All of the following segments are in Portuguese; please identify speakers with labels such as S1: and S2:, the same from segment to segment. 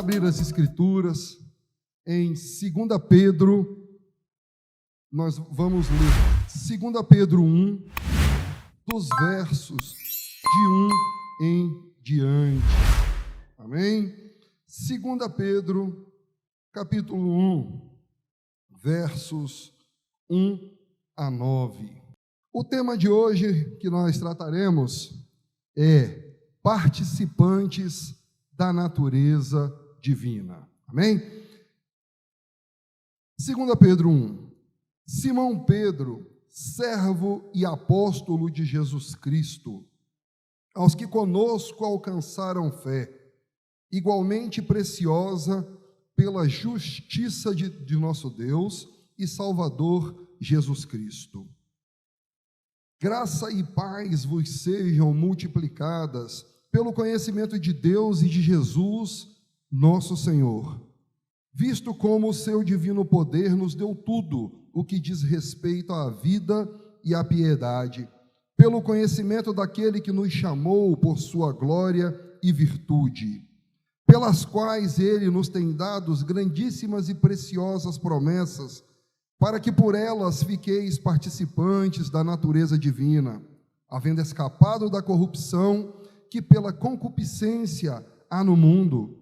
S1: abrir as Escrituras em 2 Pedro, nós vamos ler 2 Pedro 1, dos versos de 1 em diante. Amém? 2 Pedro, capítulo 1, versos 1 a 9. O tema de hoje que nós trataremos é participantes da natureza divina. Amém? 2 Pedro 1. Simão Pedro, servo e apóstolo de Jesus Cristo, aos que conosco alcançaram fé, igualmente preciosa pela justiça de nosso Deus e Salvador Jesus Cristo. Graça e paz vos sejam multiplicadas pelo conhecimento de Deus e de Jesus, nosso Senhor, visto como o seu divino poder nos deu tudo o que diz respeito à vida e à piedade, pelo conhecimento daquele que nos chamou por sua glória e virtude, pelas quais ele nos tem dado grandíssimas e preciosas promessas, para que por elas fiqueis participantes da natureza divina, havendo escapado da corrupção que pela concupiscência há no mundo.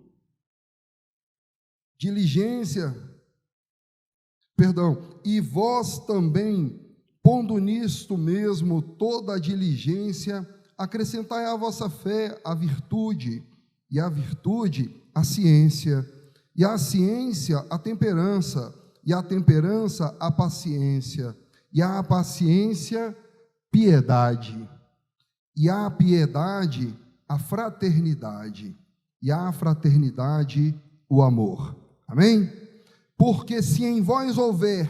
S1: E vós também, pondo nisto mesmo toda a diligência, acrescentai à vossa fé a virtude, e à virtude a ciência, e à ciência a temperança, e à temperança a paciência, e à paciência piedade, e à piedade a fraternidade, e à fraternidade o amor. Amém? Porque se em vós houver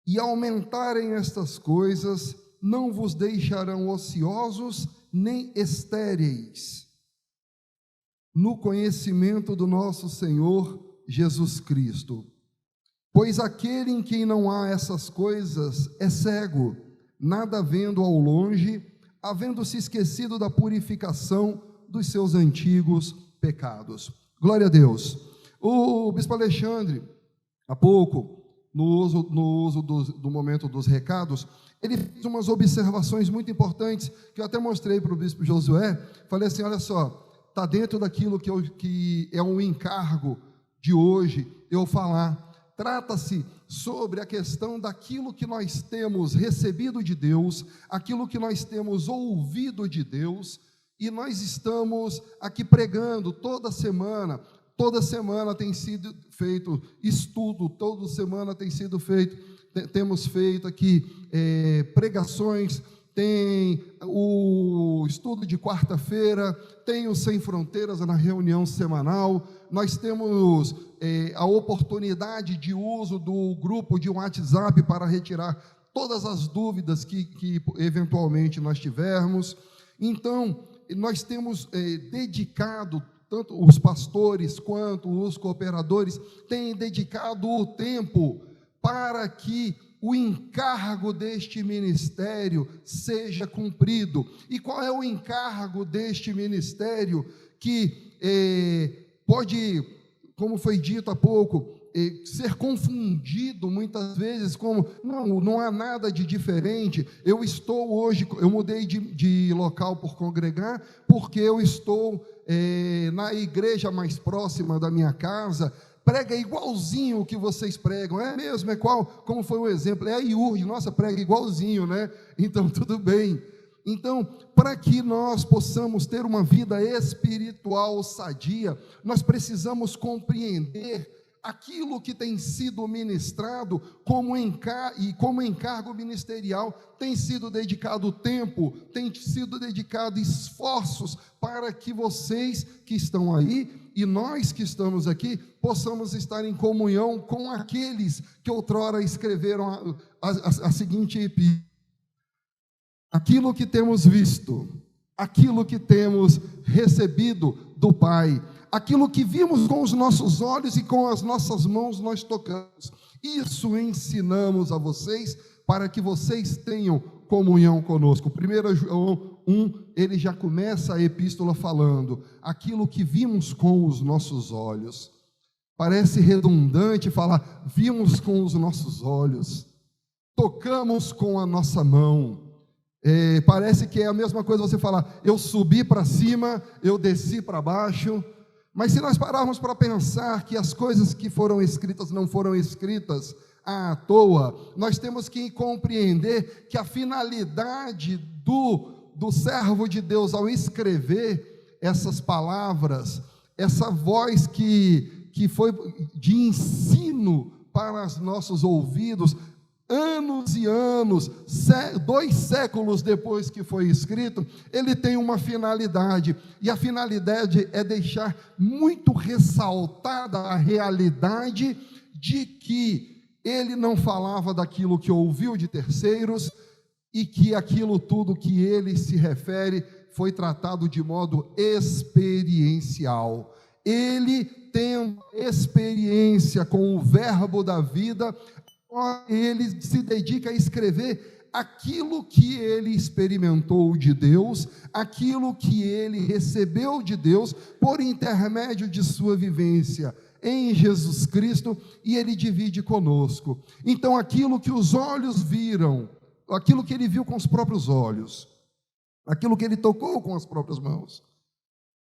S1: e aumentarem estas coisas, não vos deixarão ociosos nem estéreis no conhecimento do nosso Senhor Jesus Cristo. Pois aquele em quem não há essas coisas é cego, nada vendo ao longe, havendo se esquecido da purificação dos seus antigos pecados. Glória a Deus. O bispo Alexandre, há pouco, no uso do momento dos recados, ele fez umas observações muito importantes, que eu até mostrei para o bispo Josué. Falei assim, olha só, está dentro daquilo que é um encargo de hoje, eu falar. Trata-se sobre a questão daquilo que nós temos recebido de Deus, aquilo que nós temos ouvido de Deus, e nós estamos aqui pregando toda semana tem sido feito estudo, toda semana tem sido feito, temos feito aqui pregações, tem o estudo de quarta-feira, tem o Sem Fronteiras na reunião semanal, nós temos a oportunidade de uso do grupo de WhatsApp para retirar todas as dúvidas que eventualmente nós tivermos. Então, nós temos dedicado, tanto os pastores quanto os cooperadores têm dedicado o tempo para que o encargo deste ministério seja cumprido. E qual é o encargo deste ministério que pode, como foi dito há pouco, ser confundido muitas vezes como, não há nada de diferente, eu mudei de local por congregar, porque eu estou na igreja mais próxima da minha casa, prega igualzinho o que vocês pregam, é mesmo, como foi o exemplo, a IURD, nossa, prega igualzinho, né? Então, tudo bem. Então, para que nós possamos ter uma vida espiritual sadia, nós precisamos compreender aquilo que tem sido ministrado como encargo ministerial, tem sido dedicado tempo, tem sido dedicado esforços para que vocês que estão aí e nós que estamos aqui possamos estar em comunhão com aqueles que outrora escreveram a seguinte epístola. Aquilo que temos visto, aquilo que temos recebido do Pai, aquilo que vimos com os nossos olhos e com as nossas mãos nós tocamos, isso ensinamos a vocês para que vocês tenham comunhão conosco. 1 João 1, ele já começa a epístola falando, aquilo que vimos com os nossos olhos. Parece redundante falar, vimos com os nossos olhos, tocamos com a nossa mão. Parece que é a mesma coisa você falar, eu subi para cima, eu desci para baixo. Mas se nós pararmos para pensar que as coisas que foram escritas não foram escritas à toa, nós temos que compreender que a finalidade do servo de Deus ao escrever essas palavras, essa voz que foi de ensino para os nossos ouvidos, anos e anos, 2 séculos depois que foi escrito, ele tem uma finalidade, e a finalidade é deixar muito ressaltada a realidade de que ele não falava daquilo que ouviu de terceiros, e que aquilo tudo que ele se refere foi tratado de modo experiencial. Ele tem experiência com o verbo da vida, ele se dedica a escrever aquilo que ele experimentou de Deus, aquilo que ele recebeu de Deus por intermédio de sua vivência em Jesus Cristo, e ele divide conosco. Então aquilo que os olhos viram, aquilo que ele viu com os próprios olhos, aquilo que ele tocou com as próprias mãos,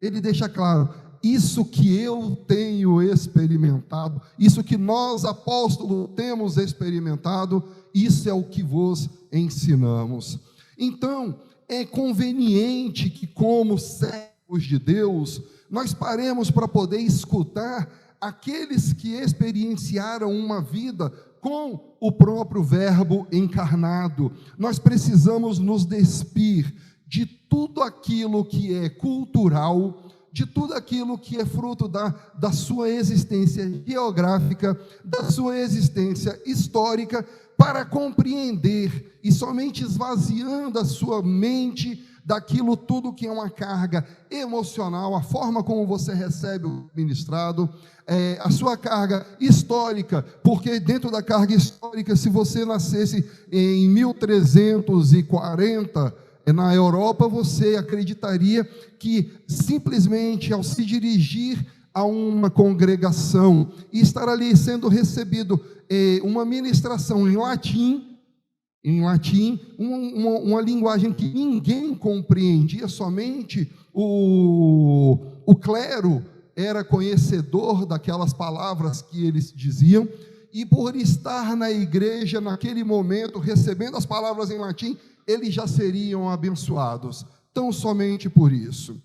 S1: ele deixa claro, isso que eu tenho experimentado, isso que nós apóstolos temos experimentado, isso é o que vos ensinamos. Então, é conveniente que, como servos de Deus, nós paremos para poder escutar aqueles que experienciaram uma vida com o próprio Verbo encarnado. Nós precisamos nos despir de tudo aquilo que é cultural, de tudo aquilo que é fruto da sua existência geográfica, da sua existência histórica, para compreender, e somente esvaziando a sua mente daquilo tudo que é uma carga emocional, a forma como você recebe o ministrado, a sua carga histórica, porque dentro da carga histórica, se você nascesse em 1340, na Europa, você acreditaria que simplesmente ao se dirigir a uma congregação e estar ali sendo recebido uma ministração em latim, uma linguagem que ninguém compreendia, somente o clero era conhecedor daquelas palavras que eles diziam, e por estar na igreja naquele momento, recebendo as palavras em latim, eles já seriam abençoados, tão somente por isso.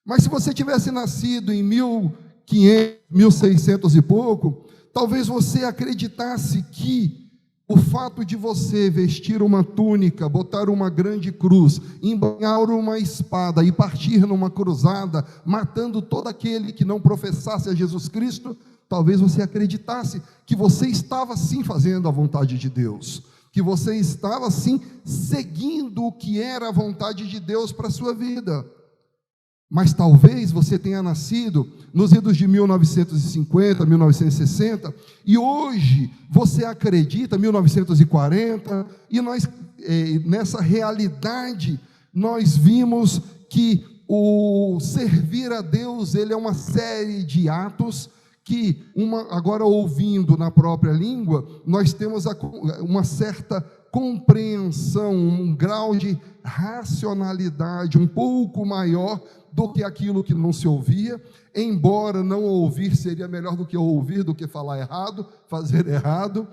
S1: Mas se você tivesse nascido em 1500, 1600 e pouco, talvez você acreditasse que o fato de você vestir uma túnica, botar uma grande cruz, embanhar uma espada e partir numa cruzada, matando todo aquele que não professasse a Jesus Cristo, talvez você acreditasse que você estava sim fazendo a vontade de Deus, que você estava sim seguindo o que era a vontade de Deus para a sua vida. Mas talvez você tenha nascido nos idos de 1950, 1960, e hoje você acredita, 1940, e nós, nessa realidade, nós vimos que o servir a Deus, ele é uma série de atos, que agora ouvindo na própria língua, nós temos uma certa compreensão, um grau de racionalidade um pouco maior do que aquilo que não se ouvia, embora não ouvir seria melhor do que ouvir, do que falar errado, fazer errado.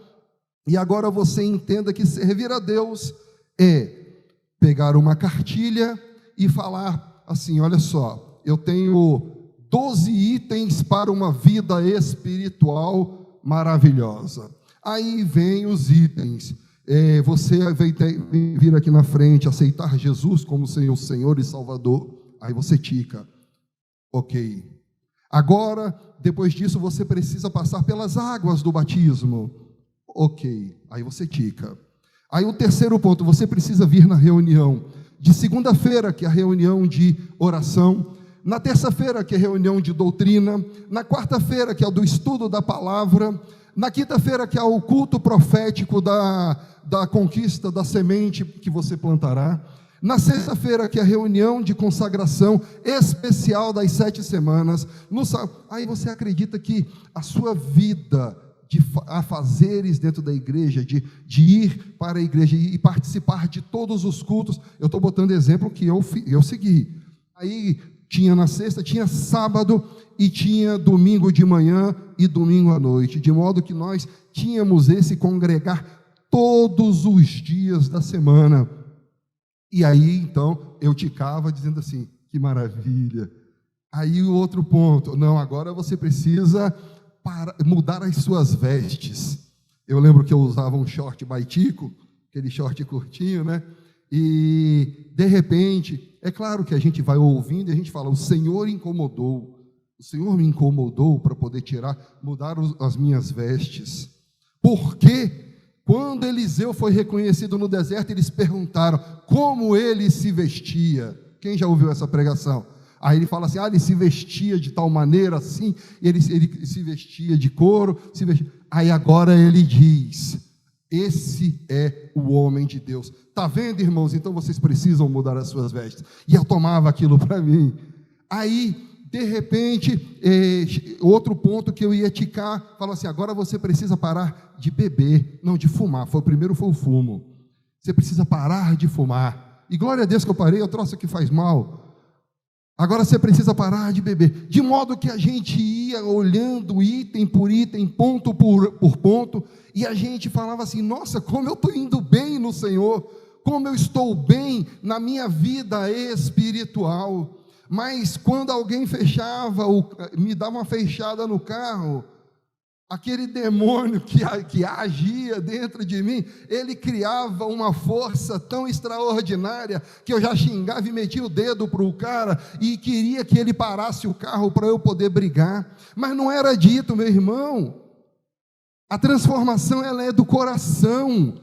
S1: E agora você entenda que servir a Deus é pegar uma cartilha e falar assim, olha só, eu tenho 12 itens para uma vida espiritual maravilhosa. Aí vem os itens. Você vem vir aqui na frente, aceitar Jesus como Senhor e Salvador. Aí você tica. Ok. Agora, depois disso, você precisa passar pelas águas do batismo. Ok. Aí você tica. Aí o terceiro ponto, você precisa vir na reunião de segunda-feira, que é a reunião de oração, na terça-feira, que é a reunião de doutrina, na quarta-feira, que é a do estudo da palavra, Na quinta-feira, que é o culto profético da conquista da semente que você plantará. Na sexta-feira, que é a reunião de consagração especial das 7 semanas. Aí você acredita que a sua vida de afazeres dentro da igreja, de ir para a igreja e participar de todos os cultos, eu estou botando exemplo que eu segui. Aí tinha na sexta, tinha sábado e tinha domingo de manhã e domingo à noite, de modo que nós tínhamos esse congregar todos os dias da semana. E aí, então, eu ticava dizendo assim, que maravilha. Aí o outro ponto, não, agora você precisa mudar as suas vestes. Eu lembro que eu usava um short baitico, aquele short curtinho, né? E, de repente, é claro que a gente vai ouvindo e a gente fala, o Senhor incomodou, o Senhor me incomodou para poder mudar as minhas vestes. Por quê? Quando Eliseu foi reconhecido no deserto, eles perguntaram como ele se vestia. Quem já ouviu essa pregação? Aí ele fala assim, ele se vestia de tal maneira assim, ele se vestia de couro, Aí agora ele diz, esse é o homem de Deus. Está vendo, irmãos? Então vocês precisam mudar as suas vestes. E eu tomava aquilo para mim. Aí, de repente, outro ponto que eu ia ticar, falou assim, agora você precisa parar de beber, não, de fumar. Primeiro foi o fumo. Você precisa parar de fumar. E glória a Deus que eu parei, eu trouxe que faz mal. Agora você precisa parar de beber. De modo que a gente ia olhando item por item, ponto por ponto, e a gente falava assim, nossa, como eu estou indo bem no Senhor, como eu estou bem na minha vida espiritual. Mas quando alguém me dava uma fechada no carro, aquele demônio que agia dentro de mim, ele criava uma força tão extraordinária, que eu já xingava e metia o dedo para o cara, e queria que ele parasse o carro para eu poder brigar, mas não era dito, meu irmão, a transformação ela é do coração.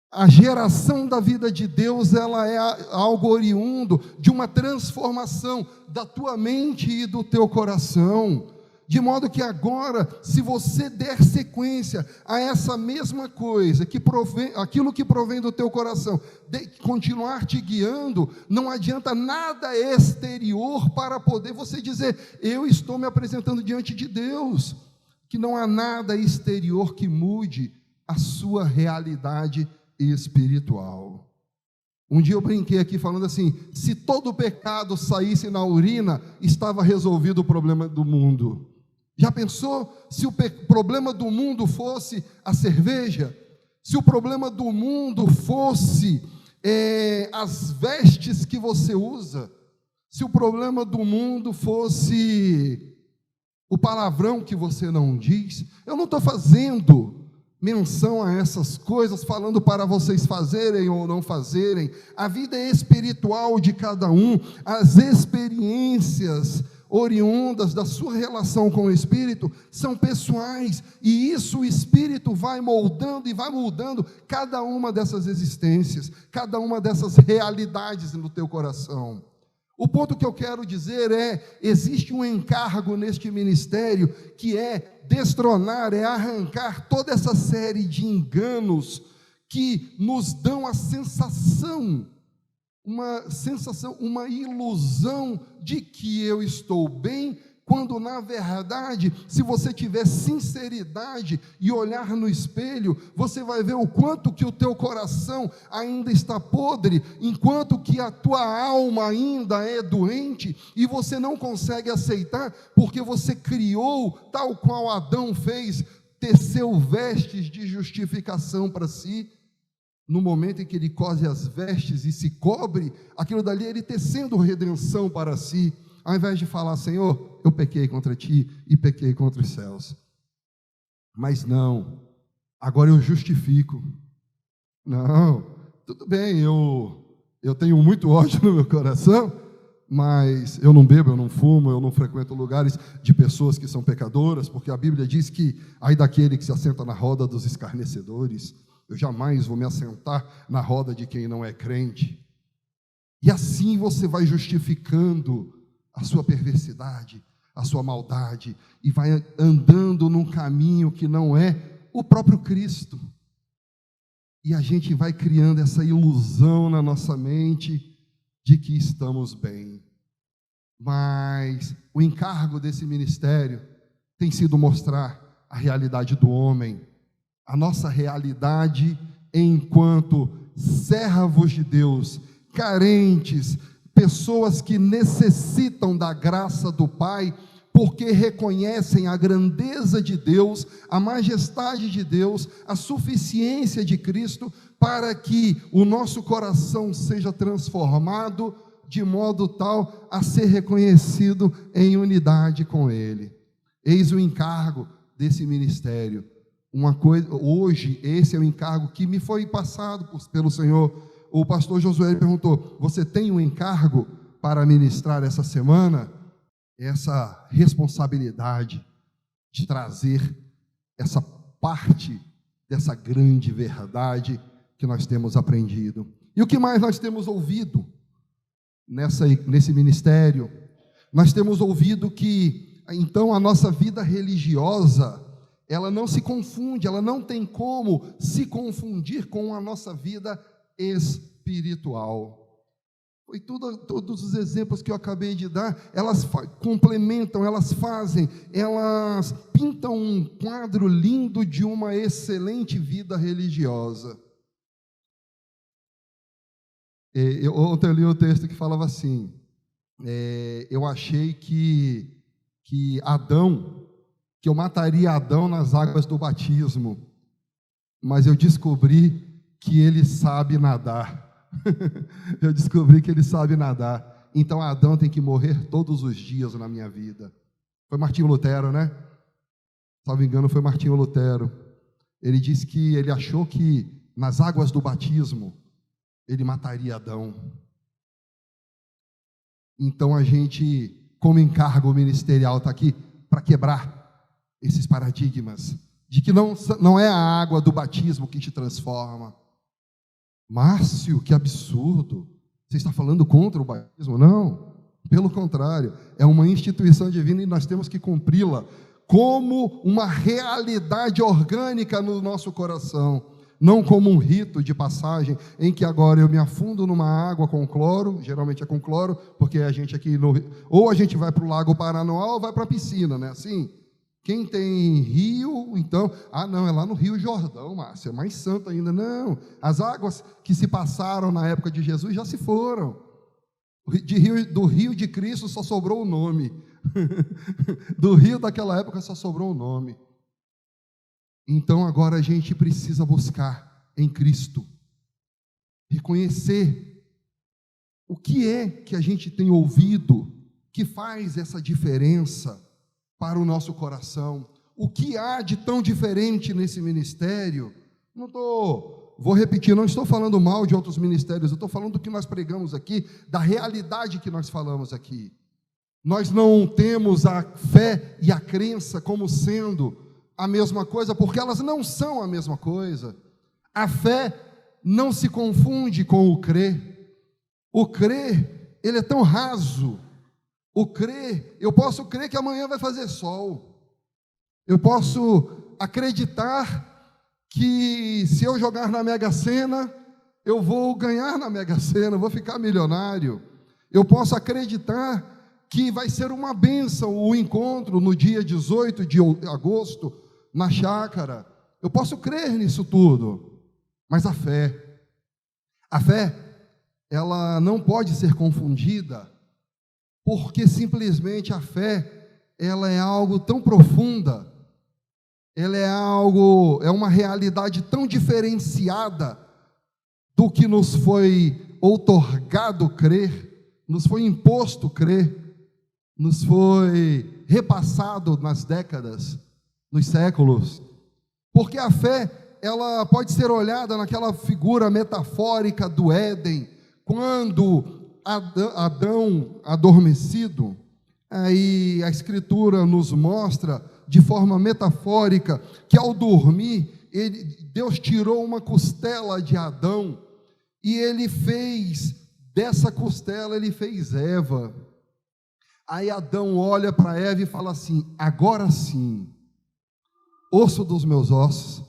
S1: A geração da vida de Deus, ela é algo oriundo de uma transformação da tua mente e do teu coração. De modo que agora, se você der sequência a essa mesma coisa, aquilo que provém do teu coração, continuar te guiando, não adianta nada exterior para poder você dizer, eu estou me apresentando diante de Deus, que não há nada exterior que mude a sua realidade espiritual. Um dia eu brinquei aqui falando assim, se todo pecado saísse na urina, estava resolvido o problema do mundo. Já pensou se o problema do mundo fosse a cerveja? Se o problema do mundo fosse as vestes que você usa? Se o problema do mundo fosse o palavrão que você não diz? Eu não estou fazendo menção a essas coisas, falando para vocês fazerem ou não fazerem. A vida espiritual de cada um, as experiências oriundas da sua relação com o Espírito, são pessoais, e isso o Espírito vai moldando e vai mudando cada uma dessas existências, cada uma dessas realidades no teu coração. O ponto que eu quero dizer existe um encargo neste ministério, que é destronar, é arrancar toda essa série de enganos, que nos dão a sensação, uma ilusão de que eu estou bem, quando na verdade, se você tiver sinceridade e olhar no espelho, você vai ver o quanto que o teu coração ainda está podre, enquanto que a tua alma ainda é doente, e você não consegue aceitar, porque você criou, tal qual Adão fez, teceu vestes de justificação para si. No momento em que ele cose as vestes e se cobre, aquilo dali é ele tecendo redenção para si, ao invés de falar, Senhor, eu pequei contra ti e pequei contra os céus. Mas não, agora eu justifico. Não, tudo bem, eu tenho muito ódio no meu coração, mas eu não bebo, eu não fumo, eu não frequento lugares de pessoas que são pecadoras, porque a Bíblia diz que ai daquele que se assenta na roda dos escarnecedores. Eu jamais vou me assentar na roda de quem não é crente. E assim você vai justificando a sua perversidade, a sua maldade e vai andando num caminho que não é o próprio Cristo. E a gente vai criando essa ilusão na nossa mente de que estamos bem. Mas o encargo desse ministério tem sido mostrar a realidade do homem, a nossa realidade enquanto servos de Deus, carentes, pessoas que necessitam da graça do Pai, porque reconhecem a grandeza de Deus, a majestade de Deus, a suficiência de Cristo, para que o nosso coração seja transformado de modo tal a ser reconhecido em unidade com Ele. Eis o encargo desse ministério. Hoje, esse é o encargo que me foi passado pelo Senhor. O pastor Josué perguntou: você tem um encargo para ministrar essa semana? Essa responsabilidade de trazer essa parte dessa grande verdade que nós temos aprendido. E o que mais nós temos ouvido nesse ministério? Nós temos ouvido que, então, a nossa vida religiosa, ela não se confunde, ela não tem como se confundir com a nossa vida espiritual. Foi todos os exemplos que eu acabei de dar, elas complementam, elas pintam um quadro lindo de uma excelente vida religiosa. Ontem eu li um texto que falava assim, eu achei que eu mataria Adão nas águas do batismo, mas eu descobri que ele sabe nadar. Eu descobri que ele sabe nadar. Então Adão tem que morrer todos os dias na minha vida. Foi Martinho Lutero, né? Se não me engano, foi Martinho Lutero. Ele disse que ele achou que nas águas do batismo ele mataria Adão. Então a gente, como encargo ministerial, está aqui para quebrar esses paradigmas de que não é a água do batismo que te transforma. Márcio, que absurdo, você está falando contra o batismo? Não, pelo contrário, é uma instituição divina e nós temos que cumpri-la como uma realidade orgânica no nosso coração, não como um rito de passagem, em que agora eu me afundo numa água com cloro, geralmente é com cloro, porque a gente aqui, ou a gente vai para o Lago Paranoá ou vai para a piscina, né? Assim, quem tem rio, então, não, é lá no Rio Jordão, Márcia, é mais santo ainda. Não, as águas que se passaram na época de Jesus já se foram. Do rio de Cristo só sobrou o nome. Do rio daquela época só sobrou o nome. Então agora a gente precisa buscar em Cristo, reconhecer o que é que a gente tem ouvido que faz essa diferença para o nosso coração. O que há de tão diferente nesse ministério? Vou repetir, não estou falando mal de outros ministérios, eu estou falando do que nós pregamos aqui, da realidade que nós falamos aqui. Nós não temos a fé e a crença como sendo a mesma coisa, porque elas não são a mesma coisa. A fé não se confunde com o crer. O crer, ele é tão raso. O crer, eu posso crer que amanhã vai fazer sol. Eu posso acreditar que se eu jogar na Mega Sena, eu vou ganhar na Mega Sena, vou ficar milionário. Eu posso acreditar que vai ser uma bênção o encontro no dia 18 de agosto, na chácara. Eu posso crer nisso tudo. Mas a fé, ela não pode ser confundida, porque simplesmente a fé, ela é algo tão profunda, ela é uma realidade tão diferenciada do que nos foi outorgado crer, nos foi imposto crer, nos foi repassado nas décadas, nos séculos, porque a fé, ela pode ser olhada naquela figura metafórica do Éden, quando Adão adormecido, aí a Escritura nos mostra de forma metafórica que ao dormir, Deus tirou uma costela de Adão e dessa costela ele fez Eva. Aí Adão olha para Eva e fala assim: agora sim, osso dos meus ossos,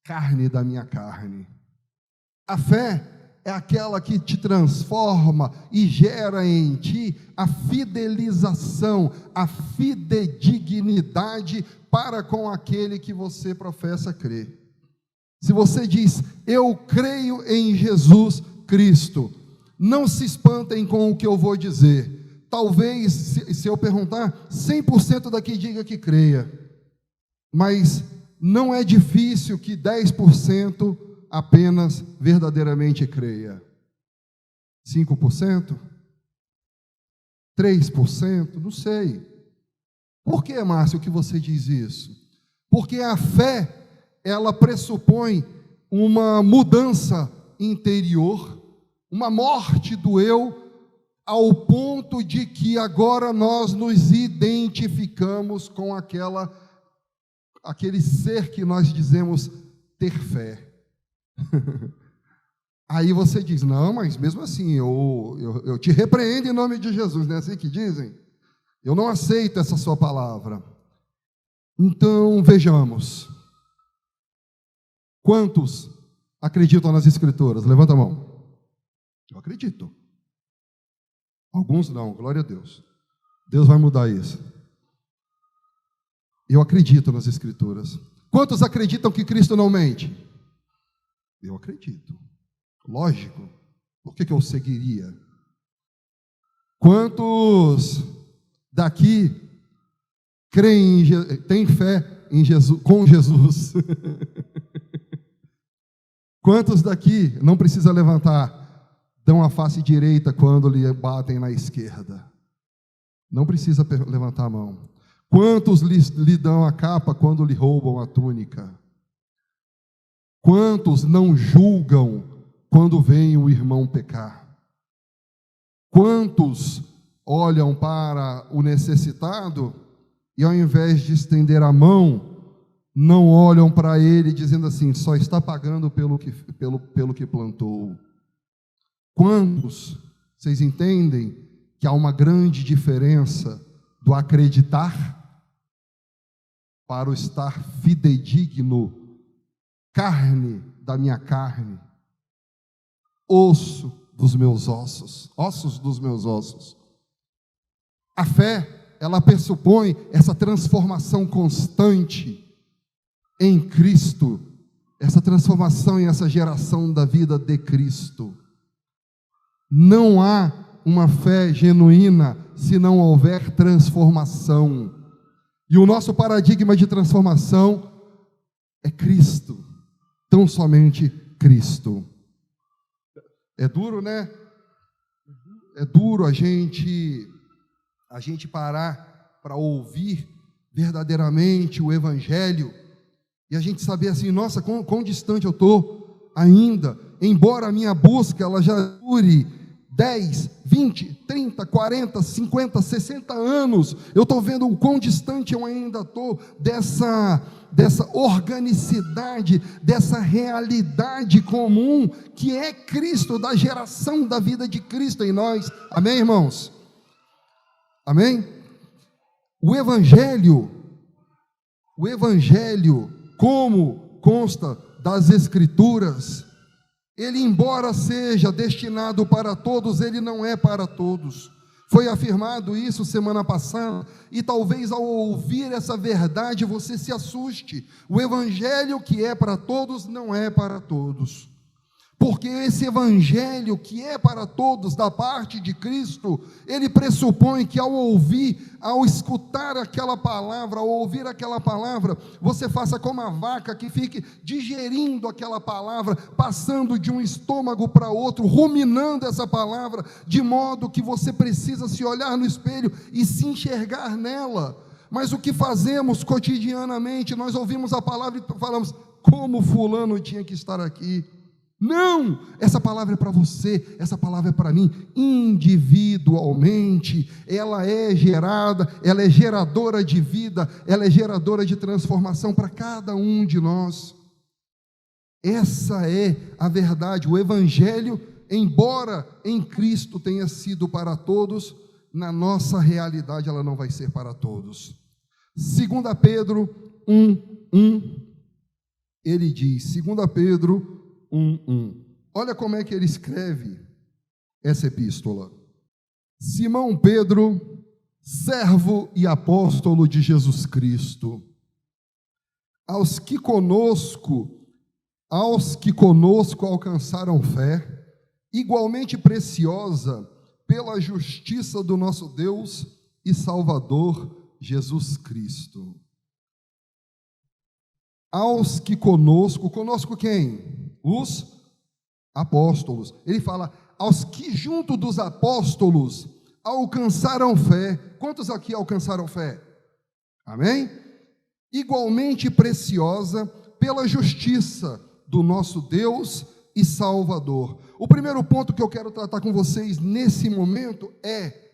S1: carne da minha carne. A fé é aquela que te transforma e gera em ti a fidelização, a fidedignidade para com aquele que você professa crer. Se você diz, eu creio em Jesus Cristo, não se espantem com o que eu vou dizer. Talvez, se eu perguntar, 100% daqui diga que creia, mas não é difícil que 10% apenas verdadeiramente creia. 5%? 3%? Não sei. Por que, Márcio, que você diz isso? Porque a fé, ela pressupõe uma mudança interior, uma morte do eu, ao ponto de que agora nós nos identificamos com aquele ser que nós dizemos ter fé. Aí você diz, não, mas mesmo assim, eu te repreendo em nome de Jesus, não é assim que dizem? Eu não aceito essa sua palavra. Então, vejamos. Quantos acreditam nas Escrituras? Levanta a mão. Eu acredito. Alguns não, glória a Deus. Deus vai mudar isso. Eu acredito nas Escrituras. Quantos acreditam que Cristo não mente? Eu acredito. Lógico. Por que eu seguiria? Quantos daqui creem, têm fé em Jesus, com Jesus? Quantos daqui, não precisa levantar, dão a face direita quando lhe batem na esquerda? Não precisa levantar a mão. Quantos lhe dão a capa quando lhe roubam a túnica? Quantos não julgam quando vem o irmão pecar? Quantos olham para o necessitado e, ao invés de estender a mão, não olham para ele dizendo assim, só está pagando pelo que plantou? Quantos, vocês entendem que há uma grande diferença do acreditar para o estar fidedigno? Carne da minha carne, osso dos meus ossos, ossos dos meus ossos. A fé, ela pressupõe essa transformação constante em Cristo, essa transformação e essa geração da vida de Cristo. Não há uma fé genuína se não houver transformação. E o nosso paradigma de transformação é Cristo. Tão somente Cristo. É duro, né? É duro a gente parar para ouvir verdadeiramente o Evangelho e a gente saber assim, nossa, quão distante eu estou ainda, embora a minha busca ela já dure 10, 20, 30, 40, 50, 60 anos, eu estou vendo o quão distante eu ainda estou dessa organicidade, dessa realidade comum, que é Cristo, da geração da vida de Cristo em nós. Amém, irmãos? Amém? O Evangelho, como consta das Escrituras, ele, embora seja destinado para todos, ele não é para todos. Foi afirmado isso semana passada, e talvez ao ouvir essa verdade você se assuste. O Evangelho que é para todos, não é para todos. Porque esse Evangelho que é para todos, da parte de Cristo, ele pressupõe que ao ouvir, ao escutar aquela palavra, ao ouvir aquela palavra, você faça como a vaca que fique digerindo aquela palavra, passando de um estômago para outro, ruminando essa palavra, de modo que você precisa se olhar no espelho e se enxergar nela. Mas o que fazemos cotidianamente? Nós ouvimos a palavra e falamos, como fulano tinha que estar aqui. Não, essa palavra é para você, essa palavra é para mim, individualmente. Ela é gerada, ela é geradora de vida, ela é geradora de transformação para cada um de nós. Essa é a verdade. O Evangelho, embora em Cristo tenha sido para todos, na nossa realidade ela não vai ser para todos. 2 Pedro 1:1, ele diz, 2 Pedro 1:1. Olha como é que ele escreve essa epístola. Simão Pedro, servo e apóstolo de Jesus Cristo, aos que conosco alcançaram fé, igualmente preciosa pela justiça do nosso Deus e Salvador Jesus Cristo. Aos que conosco quem? Os apóstolos. Ele fala, aos que junto dos apóstolos alcançaram fé. Quantos aqui alcançaram fé? Amém? Igualmente preciosa pela justiça do nosso Deus e Salvador. O primeiro ponto que eu quero tratar com vocês nesse momento é: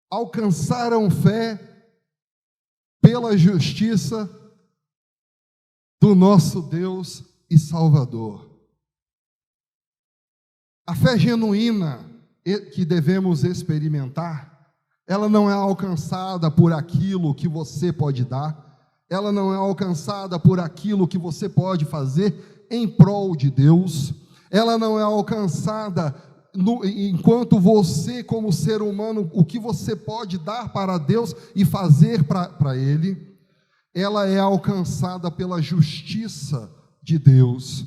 S1: alcançaram fé pela justiça do nosso Deus e Salvador. A fé genuína que devemos experimentar, ela não é alcançada por aquilo que você pode dar, ela não é alcançada por aquilo que você pode fazer em prol de Deus, ela não é alcançada enquanto você, como ser humano, o que você pode dar para Deus e fazer para Ele. Ela é alcançada pela justiça de Deus.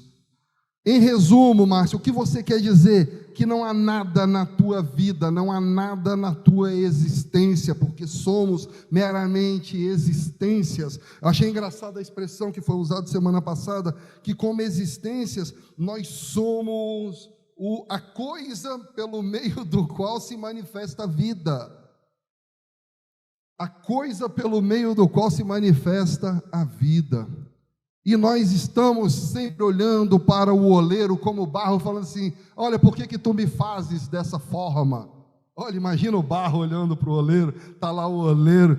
S1: Em resumo, Márcio, o que você quer dizer? Que não há nada na tua vida, não há nada na tua existência, porque somos meramente existências. Eu achei engraçada a expressão que foi usada semana passada, que como existências, nós somos a coisa pelo meio do qual se manifesta a vida. A coisa pelo meio do qual se manifesta a vida. E nós estamos sempre olhando para o oleiro como barro, falando assim, olha, por que tu me fazes dessa forma? Olha, imagina o barro olhando para o oleiro, está lá o oleiro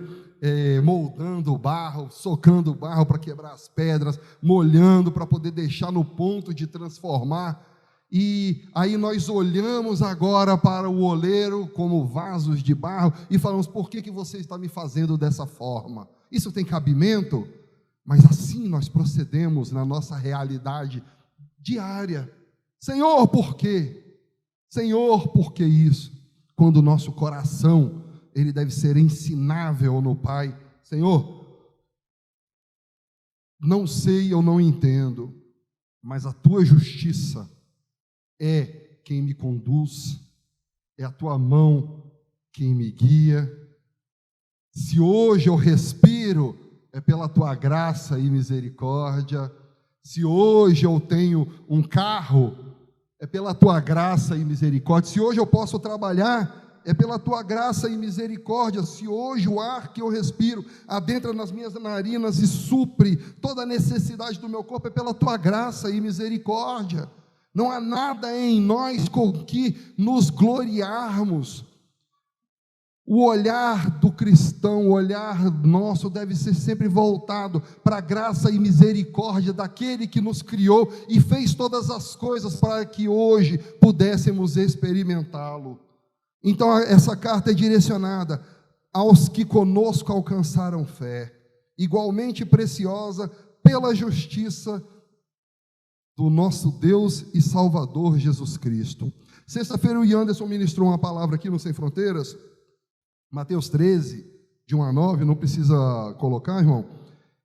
S1: moldando o barro, socando o barro para quebrar as pedras, molhando para poder deixar no ponto de transformar. E aí nós olhamos agora para o oleiro como vasos de barro e falamos, por que você está me fazendo dessa forma? Isso tem cabimento? Mas assim nós procedemos na nossa realidade diária. Senhor, por quê? Senhor, por que isso? Quando o nosso coração, ele deve ser ensinável no Pai. Senhor, não sei, eu não entendo, mas a tua justiça é quem me conduz, é a tua mão quem me guia. Se hoje eu respiro, é pela tua graça e misericórdia. Se hoje eu tenho um carro, é pela tua graça e misericórdia. Se hoje eu posso trabalhar, é pela tua graça e misericórdia. Se hoje o ar que eu respiro adentra nas minhas narinas e supre toda a necessidade do meu corpo, é pela tua graça e misericórdia. Não há nada em nós com que nos gloriarmos. O olhar do cristão, o olhar nosso deve ser sempre voltado para a graça e misericórdia daquele que nos criou e fez todas as coisas para que hoje pudéssemos experimentá-lo. Então essa carta é direcionada aos que conosco alcançaram fé, igualmente preciosa pela justiça do nosso Deus e Salvador Jesus Cristo. Sexta-feira o Yanderson ministrou uma palavra aqui no Sem Fronteiras, Mateus 13, de 1 a 9, não precisa colocar, irmão.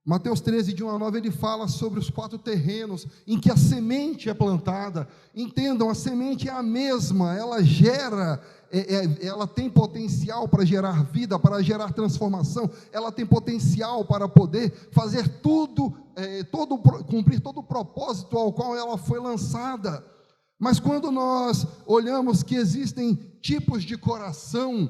S1: Mateus 13, de 1 a 9, ele fala sobre os 4 terrenos em que a semente é plantada. Entendam, a semente é a mesma, ela gera, ela tem potencial para gerar vida, para gerar transformação, ela tem potencial para poder fazer cumprir todo o propósito ao qual ela foi lançada. Mas quando nós olhamos que existem tipos de coração,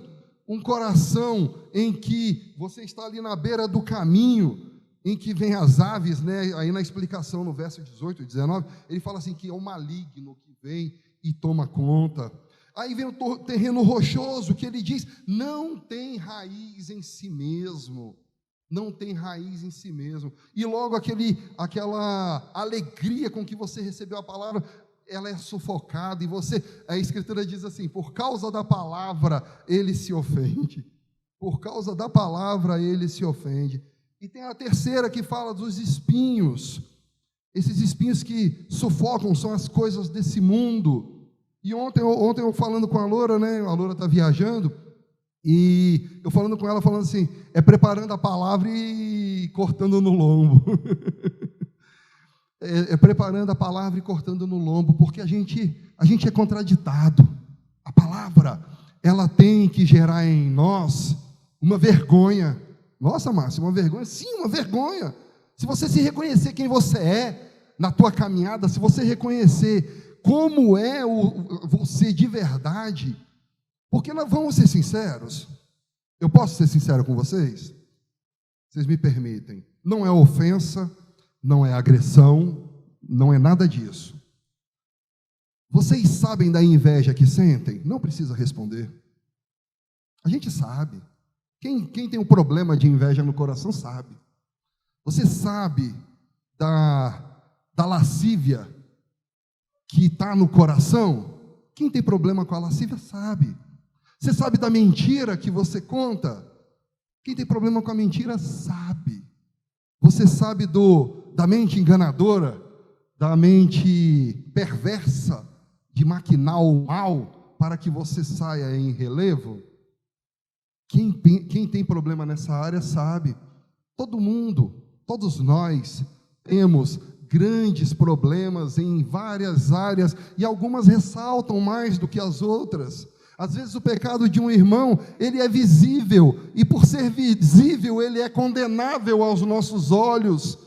S1: um coração em que você está ali na beira do caminho, em que vem as aves, né? Aí na explicação no verso 18 e 19, ele fala assim que é o maligno que vem e toma conta. Aí vem o terreno rochoso, que ele diz, não tem raiz em si mesmo, não tem raiz em si mesmo. E logo aquela alegria com que você recebeu a palavra, ela é sufocada, e a Escritura diz assim, por causa da palavra ele se ofende. Por causa da palavra ele se ofende. E tem a terceira que fala dos espinhos. Esses espinhos que sufocam são as coisas desse mundo. E ontem eu falando com a Loura, né? A Loura está viajando, e eu falando com ela, falando assim, preparando a palavra e cortando no lombo. Preparando a palavra e cortando no lombo, porque a gente é contraditado. A palavra, ela tem que gerar em nós uma vergonha. Nossa, Márcio, uma vergonha? Sim, uma vergonha. Se você se reconhecer quem você é na tua caminhada, se você reconhecer como é você de verdade, porque nós vamos ser sinceros. Eu posso ser sincero com vocês? Vocês me permitem. Não é ofensa, não é agressão, não é nada disso. Vocês sabem da inveja que sentem? Não precisa responder. A gente sabe. Quem tem um problema de inveja no coração sabe. Você sabe da lascívia que está no coração? Quem tem problema com a lascívia sabe. Você sabe da mentira que você conta? Quem tem problema com a mentira sabe. Você sabe da mente enganadora, da mente perversa de maquinar o mal para que você saia em relevo? Quem tem problema nessa área sabe. Todo mundo, todos nós temos grandes problemas em várias áreas, e algumas ressaltam mais do que as outras. Às vezes o pecado de um irmão, ele é visível, e por ser visível, ele é condenável aos nossos olhos.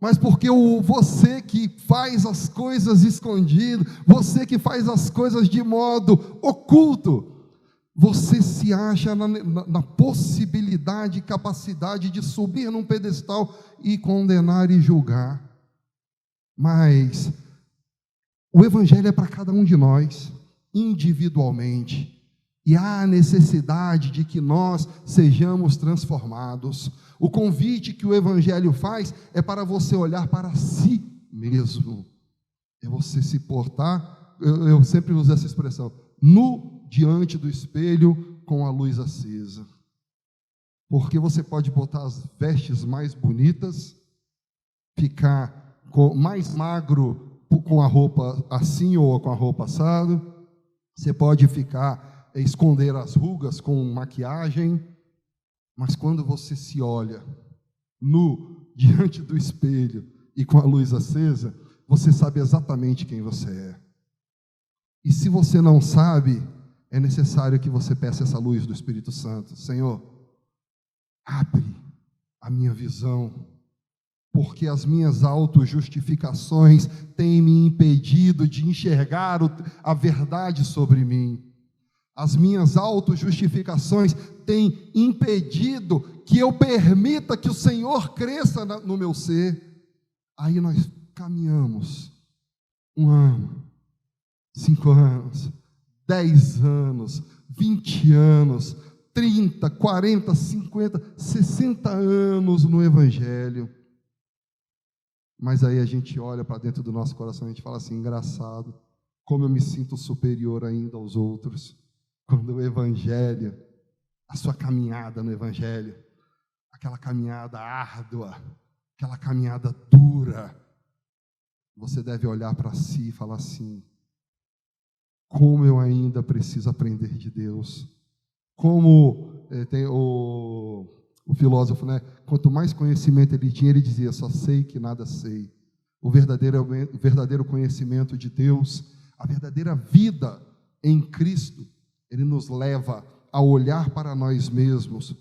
S1: Mas porque você que faz as coisas escondido, você que faz as coisas de modo oculto, você se acha na possibilidade e capacidade de subir num pedestal e condenar e julgar. Mas o Evangelho é para cada um de nós, individualmente, e há necessidade de que nós sejamos transformados. O convite que o Evangelho faz é para você olhar para si mesmo, é você se portar, eu sempre uso essa expressão, nu diante do espelho com a luz acesa, porque você pode botar as vestes mais bonitas, ficar mais magro com a roupa assim ou com a roupa assado, você pode esconder as rugas com maquiagem, mas quando você se olha nu diante do espelho e com a luz acesa, você sabe exatamente quem você é. E se você não sabe, é necessário que você peça essa luz do Espírito Santo. Senhor, abre a minha visão, porque as minhas autojustificações têm me impedido de enxergar a verdade sobre mim. As minhas autojustificações têm impedido que eu permita que o Senhor cresça no meu ser. Aí nós caminhamos 1 ano, 5 anos, 10 anos, 20 anos, 30, 40, 50, 60 anos no Evangelho. Mas aí a gente olha para dentro do nosso coração e a gente fala assim, engraçado, como eu me sinto superior ainda aos outros, quando o Evangelho, a sua caminhada no Evangelho, aquela caminhada árdua, aquela caminhada dura, você deve olhar para si e falar assim, como eu ainda preciso aprender de Deus. Como tem o filósofo, né? Quanto mais conhecimento ele tinha, ele dizia, só sei que nada sei. O verdadeiro conhecimento de Deus, a verdadeira vida em Cristo, ele nos leva a olhar para nós mesmos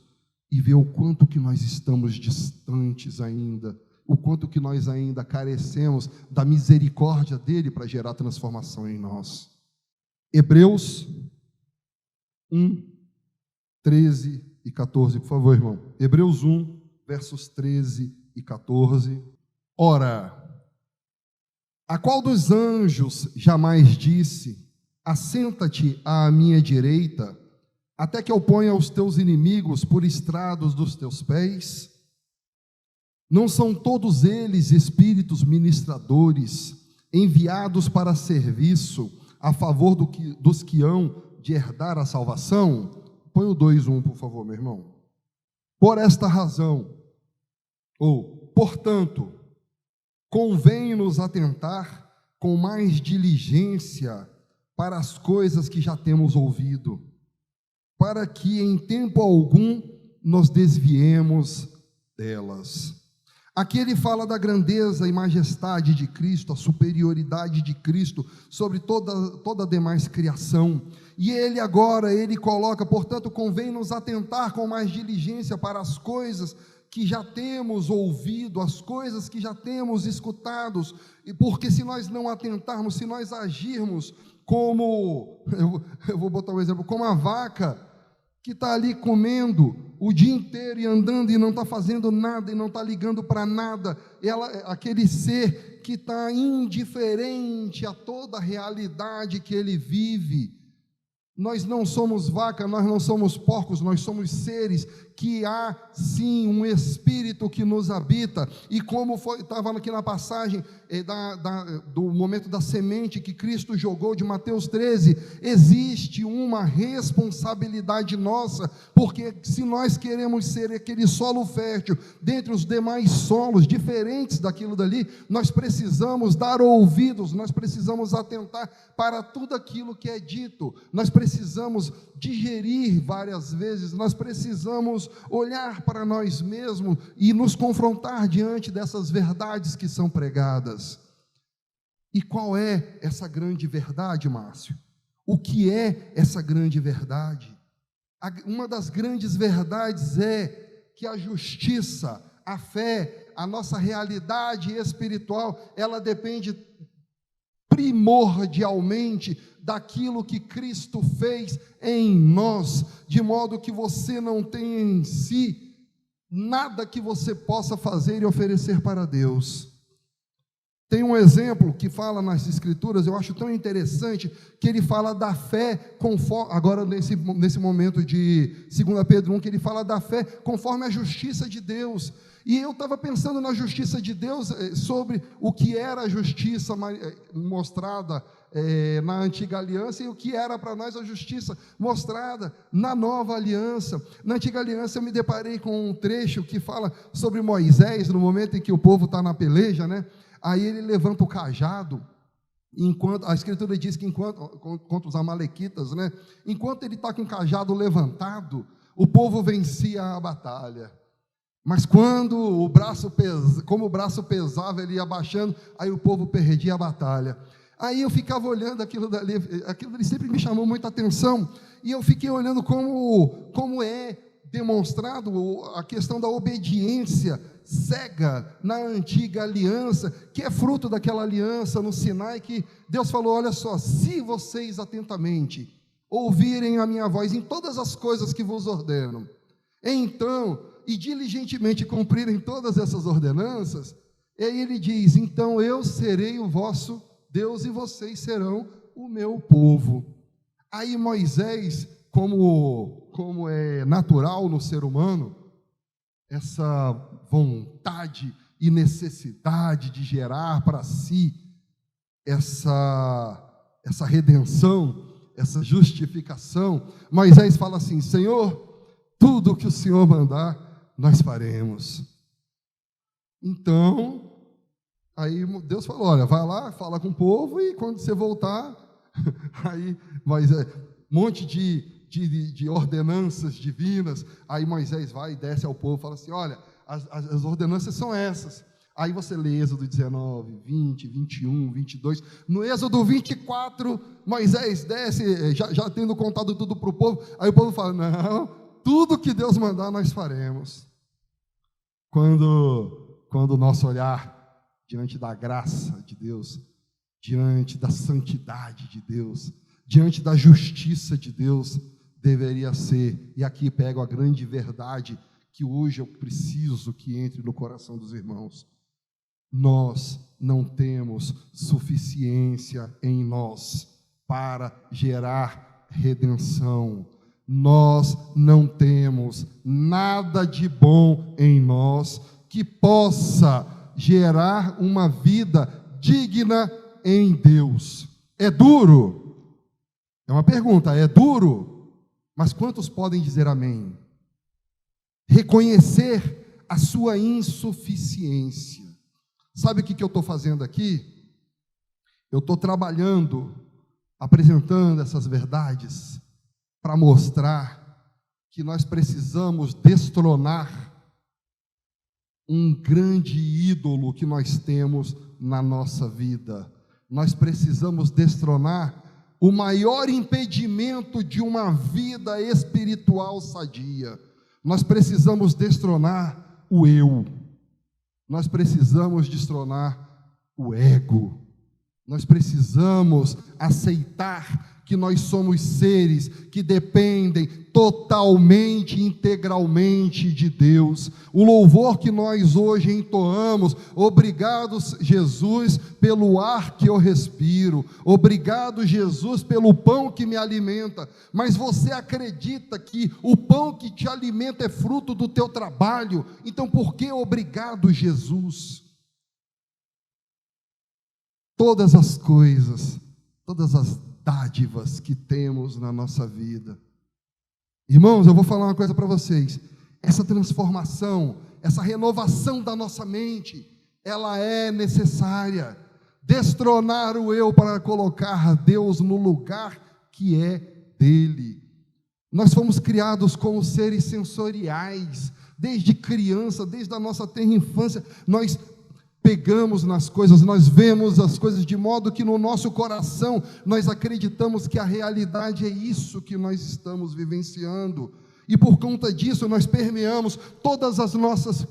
S1: e ver o quanto que nós estamos distantes ainda, o quanto que nós ainda carecemos da misericórdia dele para gerar transformação em nós. Hebreus 1, 13 e 14, por favor, irmão. Hebreus 1, versos 13 e 14. Ora, a qual dos anjos jamais disse, assenta-te à minha direita, até que eu ponha os teus inimigos por estrados dos teus pés? Não são todos eles espíritos ministradores enviados para serviço a favor dos que hão de herdar a salvação. Põe o 2:1, por favor, meu irmão. Por esta razão, ou, portanto, convém-nos atentar com mais diligência para as coisas que já temos ouvido, para que em tempo algum nos desviemos delas. Aqui ele fala da grandeza e majestade de Cristo, a superioridade de Cristo sobre toda a demais criação. E ele agora, ele coloca, portanto, convém nos atentar com mais diligência para as coisas que já temos ouvido, as coisas que já temos escutado, e porque se nós não atentarmos, se nós agirmos como, eu vou botar um exemplo, como a vaca que está ali comendo o dia inteiro e andando e não está fazendo nada e não está ligando para nada, aquele ser que está indiferente a toda a realidade que ele vive. Nós não somos vaca, nós não somos porcos, nós somos seres que há sim um Espírito que nos habita, e como estava aqui na passagem do momento da semente que Cristo jogou de Mateus 13, existe uma responsabilidade nossa, porque se nós queremos ser aquele solo fértil, dentre os demais solos diferentes daquilo dali, nós precisamos dar ouvidos, nós precisamos atentar para tudo aquilo que é dito, nós precisamos digerir várias vezes, nós precisamos olhar para nós mesmos e nos confrontar diante dessas verdades que são pregadas. E qual é essa grande verdade, Márcio? O que é essa grande verdade? Uma das grandes verdades é que a justiça, a fé, a nossa realidade espiritual, ela depende primordialmente daquilo que Cristo fez em nós, de modo que você não tem em si nada que você possa fazer e oferecer para Deus. Tem um exemplo que fala nas Escrituras, eu acho tão interessante, que ele fala da fé conforme, agora nesse momento de 2 Pedro 1, que ele fala da fé conforme a justiça de Deus. E eu estava pensando na justiça de Deus, sobre o que era a justiça mostrada na antiga aliança e o que era para nós a justiça mostrada na nova aliança. Na antiga aliança eu me deparei com um trecho que fala sobre Moisés, no momento em que o povo está na peleja, né? Aí ele levanta o cajado, enquanto a Escritura diz que contra os amalequitas, né? Enquanto ele está com o cajado levantado, o povo vencia a batalha. Mas quando como o braço pesava, ele ia abaixando, aí o povo perdia a batalha. Aí eu ficava olhando aquilo dali sempre me chamou muita atenção, e eu fiquei olhando como é demonstrado a questão da obediência cega na antiga aliança, que é fruto daquela aliança no Sinai, que Deus falou: olha só, se vocês atentamente ouvirem a minha voz em todas as coisas que vos ordeno, então, e diligentemente cumprirem todas essas ordenanças, e aí ele diz: então eu serei o vosso Deus e vocês serão o meu povo. Aí Moisés, como é natural no ser humano, essa vontade e necessidade de gerar para si essa redenção, essa justificação, Moisés fala assim: Senhor, tudo que o Senhor mandar, nós faremos. Então, aí Deus falou: olha, vai lá, fala com o povo, e quando você voltar, aí Moisés, monte de ordenanças divinas, aí Moisés vai e desce ao povo e fala assim: olha, as ordenanças são essas. Aí você lê Êxodo 19, 20, 21, 22, no Êxodo 24, Moisés desce, já tendo contado tudo para o povo, aí o povo fala: não, tudo que Deus mandar nós faremos. Quando o nosso olhar diante da graça de Deus, diante da santidade de Deus, diante da justiça de Deus, deveria ser, e aqui pego a grande verdade que hoje eu preciso que entre no coração dos irmãos: nós não temos suficiência em nós para gerar redenção. Nós não temos nada de bom em nós que possa gerar uma vida digna em Deus. É duro? É uma pergunta, é duro? Mas quantos podem dizer amém? Reconhecer a sua insuficiência. Sabe o que eu estou fazendo aqui? Eu estou trabalhando, apresentando essas verdades para mostrar que nós precisamos destronar um grande ídolo que nós temos na nossa vida. Nós precisamos destronar o maior impedimento de uma vida espiritual sadia. Nós precisamos destronar o eu. Nós precisamos destronar o ego. Nós precisamos aceitar que nós somos seres que dependem totalmente, integralmente de Deus. O louvor que nós hoje entoamos, obrigado Jesus pelo ar que eu respiro, obrigado Jesus pelo pão que me alimenta, mas você acredita que o pão que te alimenta é fruto do teu trabalho? Então por que obrigado Jesus? Todas as coisas, todas as dádivas que temos na nossa vida. Irmãos, eu vou falar uma coisa para vocês. Essa transformação, essa renovação da nossa mente, ela é necessária. Destronar o eu para colocar Deus no lugar que é dele. Nós fomos criados como seres sensoriais. Desde criança, desde a nossa tenra infância, nós pegamos nas coisas, nós vemos as coisas de modo que no nosso coração nós acreditamos que a realidade é isso que nós estamos vivenciando, e por conta disso nós permeamos todas as nossas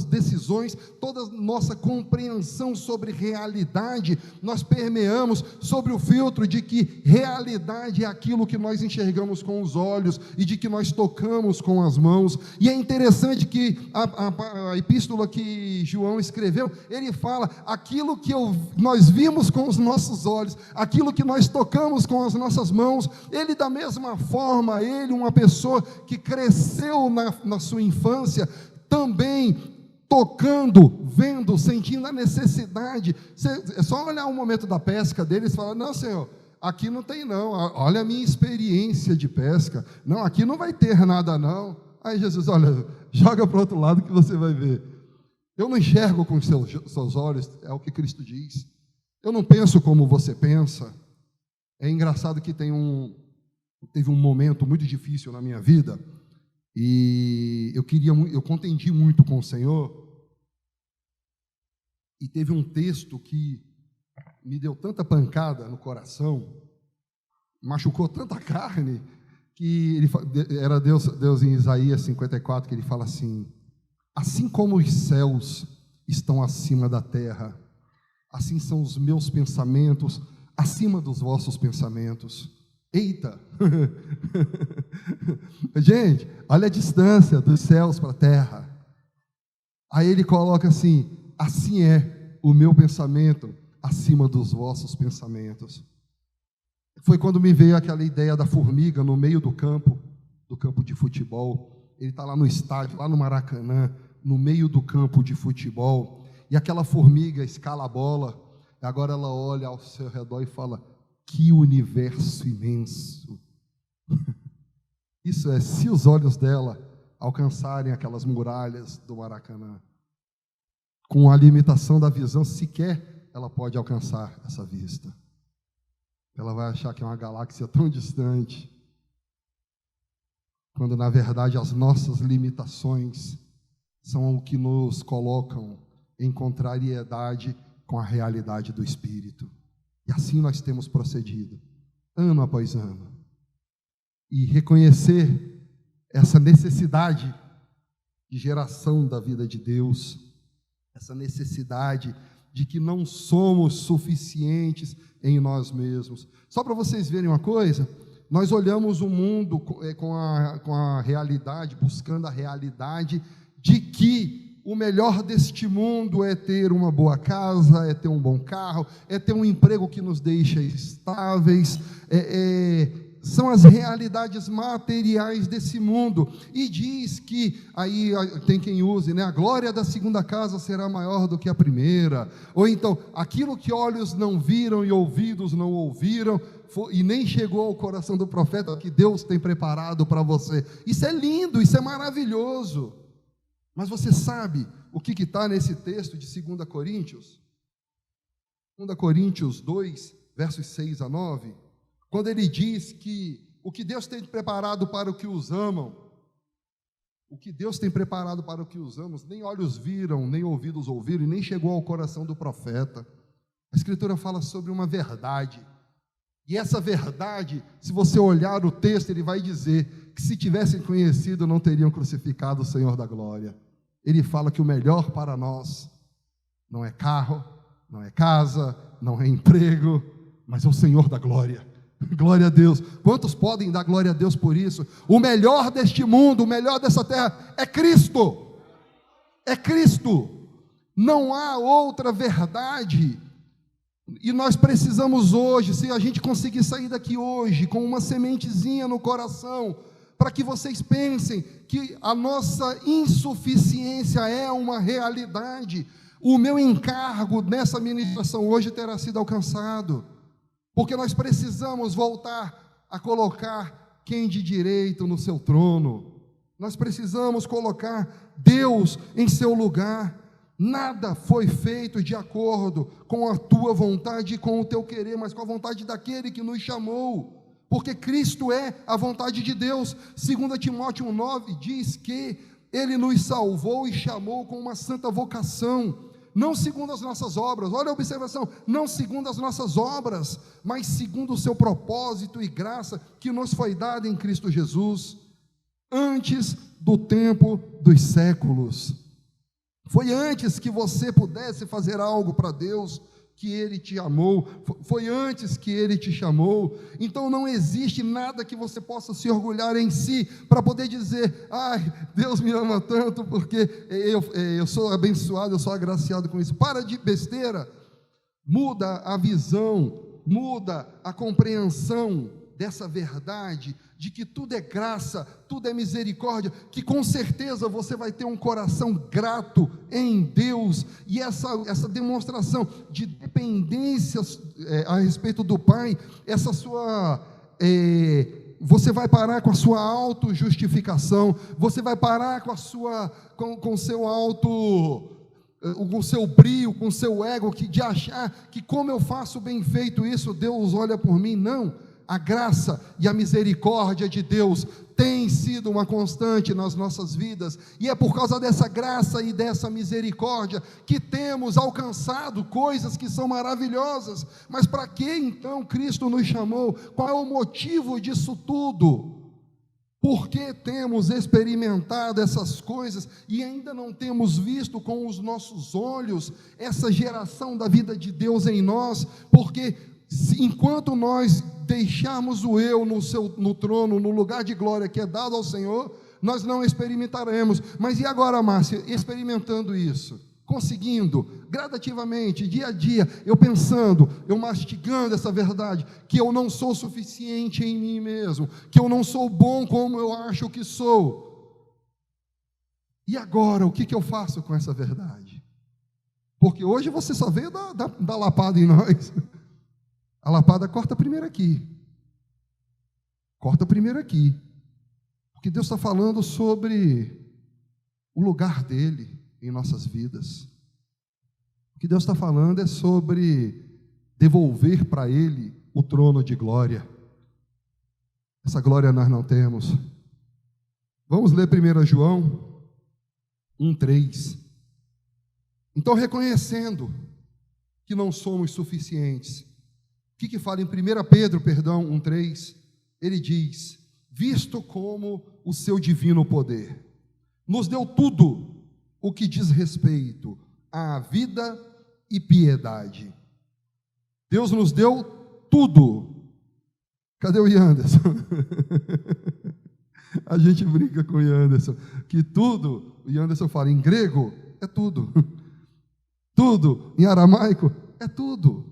S1: decisões, toda a nossa compreensão sobre realidade, nós permeamos sobre o filtro de que realidade é aquilo que nós enxergamos com os olhos e de que nós tocamos com as mãos. E é interessante que a epístola que João escreveu, ele fala, aquilo que nós vimos com os nossos olhos, aquilo que nós tocamos com as nossas mãos, ele da mesma forma, ele, uma pessoa que cresceu na sua infância, também tocando, vendo, sentindo a necessidade. É só olhar o momento da pesca deles e falar, não, Senhor, aqui não tem não, olha a minha experiência de pesca, não, aqui não vai ter nada não. Aí Jesus, olha, joga para o outro lado que você vai ver. Eu não enxergo com os seus olhos, é o que Cristo diz. Eu não penso como você pensa. É engraçado que teve um momento muito difícil na minha vida, e eu contendi muito com o Senhor, e teve um texto que me deu tanta pancada no coração, machucou tanta carne, que era Deus em Isaías 54, que ele fala assim, assim como os céus estão acima da terra, assim são os meus pensamentos acima dos vossos pensamentos. Eita! Gente, olha a distância dos céus para a terra. Aí ele coloca assim, assim é o meu pensamento acima dos vossos pensamentos. Foi quando me veio aquela ideia da formiga no meio do campo de futebol. Ele está lá no estádio, lá no Maracanã, no meio do campo de futebol, e aquela formiga escala a bola, e agora ela olha ao seu redor e fala, que universo imenso. Isso é, se os olhos dela alcançarem aquelas muralhas do Maracanã, com a limitação da visão, sequer ela pode alcançar essa vista. Ela vai achar que é uma galáxia tão distante, quando na verdade as nossas limitações são o que nos colocam em contrariedade com a realidade do Espírito. E assim nós temos procedido, ano após ano. E reconhecer essa necessidade de geração da vida de Deus, essa necessidade de que não somos suficientes em nós mesmos. Só para vocês verem uma coisa, nós olhamos o mundo com a realidade, buscando a realidade de que o melhor deste mundo é ter uma boa casa, é ter um bom carro, é ter um emprego que nos deixa estáveis, são as realidades materiais desse mundo, e diz que, aí tem quem use, né, a glória da segunda casa será maior do que a primeira, ou então, aquilo que olhos não viram e ouvidos não ouviram, e nem chegou ao coração do profeta, que Deus tem preparado para você. Isso é lindo, isso é maravilhoso, mas você sabe o que está nesse texto de 2 Coríntios? 2 Coríntios 2, versos 6 a 9, quando ele diz que o que Deus tem preparado para o que os amam, o que Deus tem preparado para o que os amam, nem olhos viram, nem ouvidos ouviram, e nem chegou ao coração do profeta. A Escritura fala sobre uma verdade, e essa verdade, se você olhar o texto, ele vai dizer que se tivessem conhecido, não teriam crucificado o Senhor da glória. Ele fala que o melhor para nós não é carro, não é casa, não é emprego, mas é o Senhor da glória. Glória a Deus. Quantos podem dar glória a Deus por isso? O melhor deste mundo, o melhor dessa terra é Cristo. É Cristo. Não há outra verdade. E nós precisamos hoje, se a gente conseguir sair daqui hoje com uma sementezinha no coração, para que vocês pensem que a nossa insuficiência é uma realidade. O meu encargo nessa ministração hoje terá sido alcançado, porque nós precisamos voltar a colocar quem de direito no seu trono. Nós precisamos colocar Deus em seu lugar. Nada foi feito de acordo com a tua vontade e com o teu querer, mas com a vontade daquele que nos chamou, porque Cristo é a vontade de Deus. 2 Timóteo 1,9 diz que Ele nos salvou e chamou com uma santa vocação, não segundo as nossas obras, olha a observação, não segundo as nossas obras, mas segundo o seu propósito e graça que nos foi dada em Cristo Jesus, antes do tempo dos séculos. Foi antes que você pudesse fazer algo para Deus que Ele te amou, foi antes que Ele te chamou. Então não existe nada que você possa se orgulhar em si, para poder dizer, ai, Deus me ama tanto, porque eu sou abençoado, eu sou agraciado com isso. Para de besteira, muda a visão, muda a compreensão dessa verdade, de que tudo é graça, tudo é misericórdia, que com certeza você vai ter um coração grato em Deus, e essa demonstração de dependência a respeito do Pai, essa sua, você vai parar com a sua autojustificação, você vai parar com o seu brio, com o seu ego, de achar que como eu faço bem feito isso, Deus olha por mim. Não. A graça e a misericórdia de Deus tem sido uma constante nas nossas vidas, e é por causa dessa graça e dessa misericórdia que temos alcançado coisas que são maravilhosas. Mas para que então Cristo nos chamou? Qual é o motivo disso tudo? Por que temos experimentado essas coisas e ainda não temos visto com os nossos olhos essa geração da vida de Deus em nós? Porque enquanto nós deixarmos o eu no trono, no lugar de glória que é dado ao Senhor, nós não experimentaremos. Mas e agora, Márcia, experimentando isso, conseguindo, gradativamente, dia a dia, eu pensando, eu mastigando essa verdade, que eu não sou suficiente em mim mesmo, que eu não sou bom como eu acho que sou. E agora, o que eu faço com essa verdade? Porque hoje você só veio da lapada em nós. A lapada corta primeiro aqui. Corta primeiro aqui. Porque Deus está falando sobre o lugar dele em nossas vidas. O que Deus está falando é sobre devolver para ele o trono de glória. Essa glória nós não temos. Vamos ler 1 João 1,3. Então, reconhecendo que não somos suficientes, o que fala em 1 Pedro, 1,3, ele diz, visto como o seu divino poder nos deu tudo o que diz respeito à vida e piedade. Deus nos deu tudo. Cadê o Yanderson? A gente brinca com o Yanderson, que tudo, o Yanderson fala em grego, é tudo. Tudo em aramaico, é tudo.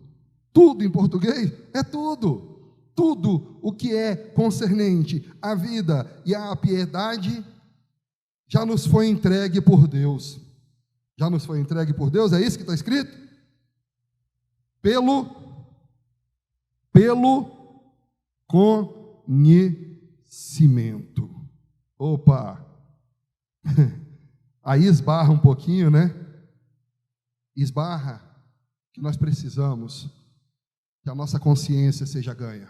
S1: Tudo em português é tudo. tudo o que é concernente à vida e à piedade já nos foi entregue por Deus. Já nos foi entregue por Deus, é isso que está escrito? Pelo conhecimento. Opa! Aí esbarra um pouquinho, né? Esbarra que nós precisamos que a nossa consciência seja ganha.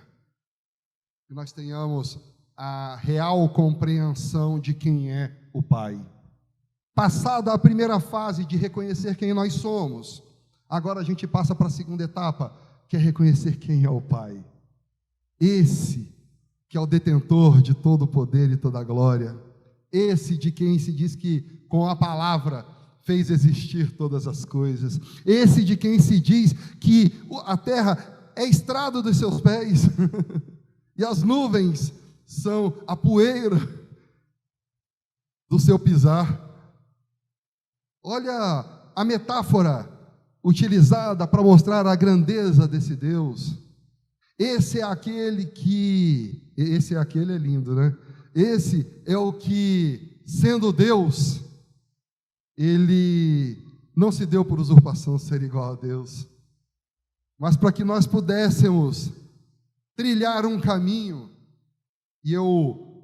S1: Que nós tenhamos a real compreensão de quem é o Pai. Passada a primeira fase de reconhecer quem nós somos, agora a gente passa para a segunda etapa, que é reconhecer quem é o Pai. Esse que é o detentor de todo o poder e toda a glória. Esse de quem se diz que com a palavra fez existir todas as coisas. Esse de quem se diz que a terra é estrado dos seus pés e as nuvens são a poeira do seu pisar. Olha a metáfora utilizada para mostrar a grandeza desse Deus. Esse é aquele é lindo, né? Esse é o que, sendo Deus, ele não se deu por usurpação ser igual a Deus, mas para que nós pudéssemos trilhar um caminho. E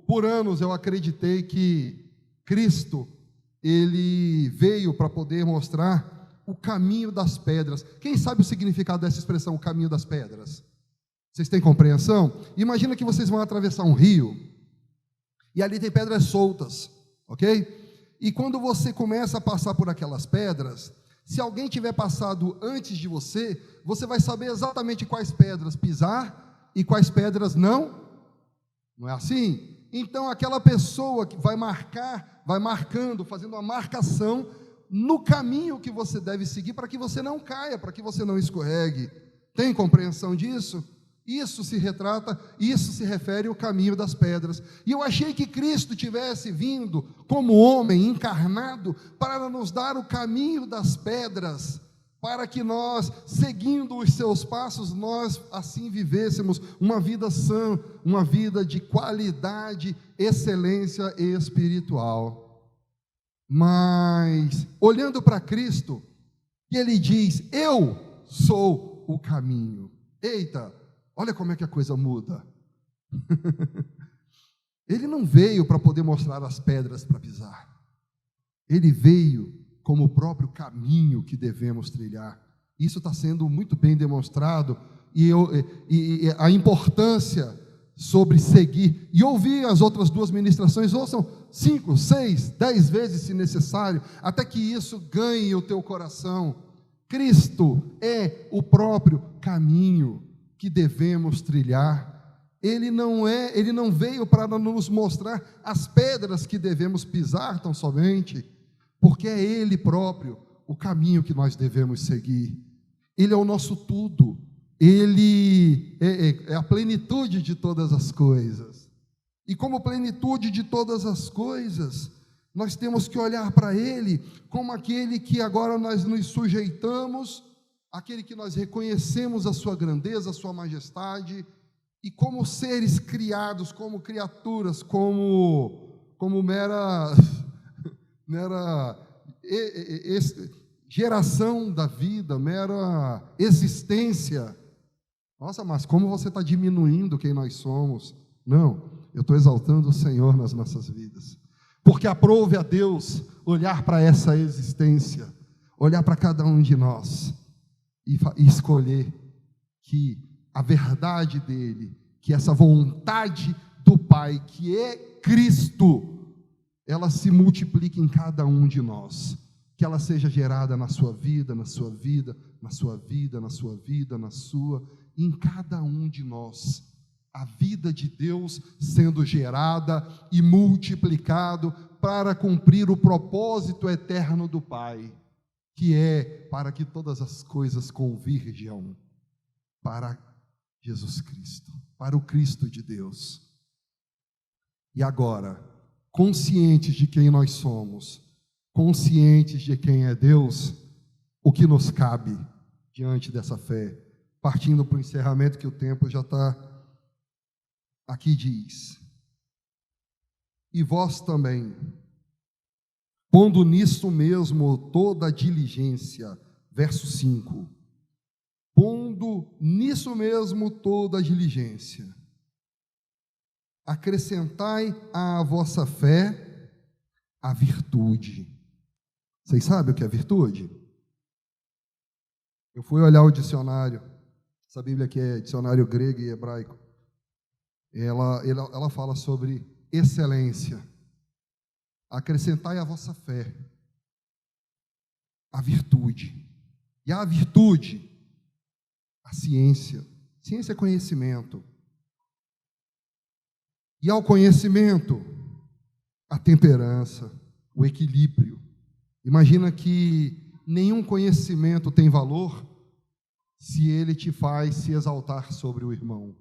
S1: por anos eu acreditei que Cristo, ele veio para poder mostrar o caminho das pedras. Quem sabe o significado dessa expressão, o caminho das pedras? Vocês têm compreensão? Imagina que vocês vão atravessar um rio, e ali tem pedras soltas, ok? E quando você começa a passar por aquelas pedras, se alguém tiver passado antes de você, você vai saber exatamente quais pedras pisar e quais pedras não. Não é assim? Então aquela pessoa que vai marcando, fazendo uma marcação no caminho que você deve seguir para que você não caia, para que você não escorregue. Tem compreensão disso? Isso se refere ao caminho das pedras. E eu achei que Cristo tivesse vindo como homem encarnado para nos dar o caminho das pedras, para que nós, seguindo os seus passos, nós assim vivêssemos uma vida sã, uma vida de qualidade, excelência espiritual. Mas, olhando para Cristo, ele diz: eu sou o caminho. Eita! Olha como é que a coisa muda. Ele não veio para poder mostrar as pedras para pisar. Ele veio como o próprio caminho que devemos trilhar. Isso está sendo muito bem demonstrado. E a importância sobre seguir. E ouvir as outras duas ministrações, ouçam 5, 6, 10 vezes se necessário, até que isso ganhe o teu coração. Cristo é o próprio caminho que devemos trilhar. Ele não veio para nos mostrar as pedras que devemos pisar tão somente, porque é Ele próprio o caminho que nós devemos seguir. Ele é o nosso tudo, Ele é a plenitude de todas as coisas, e como plenitude de todas as coisas, nós temos que olhar para Ele como aquele que agora nós nos sujeitamos, aquele que nós reconhecemos a sua grandeza, a sua majestade, e como seres criados, como criaturas, como mera geração da vida, mera existência. Nossa, mas como você está diminuindo quem nós somos? Não, eu estou exaltando o Senhor nas nossas vidas, porque aprove a Deus olhar para essa existência, olhar para cada um de nós, e escolher que a verdade dele, que essa vontade do Pai, que é Cristo, ela se multiplique em cada um de nós, que ela seja gerada na sua vida, na sua vida, na sua vida, na sua vida, na sua, em cada um de nós, a vida de Deus sendo gerada e multiplicado para cumprir o propósito eterno do Pai, que é para que todas as coisas convirjam para Jesus Cristo, para o Cristo de Deus. E agora, conscientes de quem nós somos, conscientes de quem é Deus, o que nos cabe diante dessa fé, partindo para o encerramento, que o tempo já está aqui diz: e vós também, pondo nisso mesmo toda a diligência, verso 5, pondo nisso mesmo toda a diligência, acrescentai à vossa fé a virtude. Vocês sabem o que é virtude? Eu fui olhar o dicionário, essa Bíblia aqui é dicionário grego e hebraico, ela fala sobre excelência. Acrescentai à vossa fé a virtude. E a virtude, a ciência. Ciência é conhecimento. E ao conhecimento, a temperança, o equilíbrio. Imagina que nenhum conhecimento tem valor se ele te faz se exaltar sobre o irmão.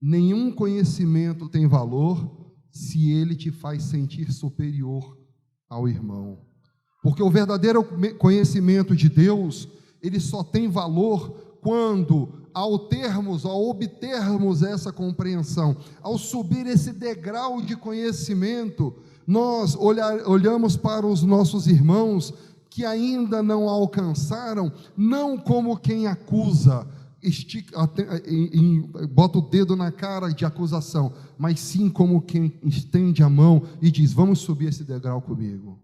S1: Nenhum conhecimento tem valor se ele te faz sentir superior ao irmão. Porque o verdadeiro conhecimento de Deus, ele só tem valor quando, ao obtermos essa compreensão, ao subir esse degrau de conhecimento, nós olhamos para os nossos irmãos que ainda não alcançaram, não como quem acusa, bota o dedo na cara de acusação, mas sim como quem estende a mão e diz: vamos subir esse degrau comigo,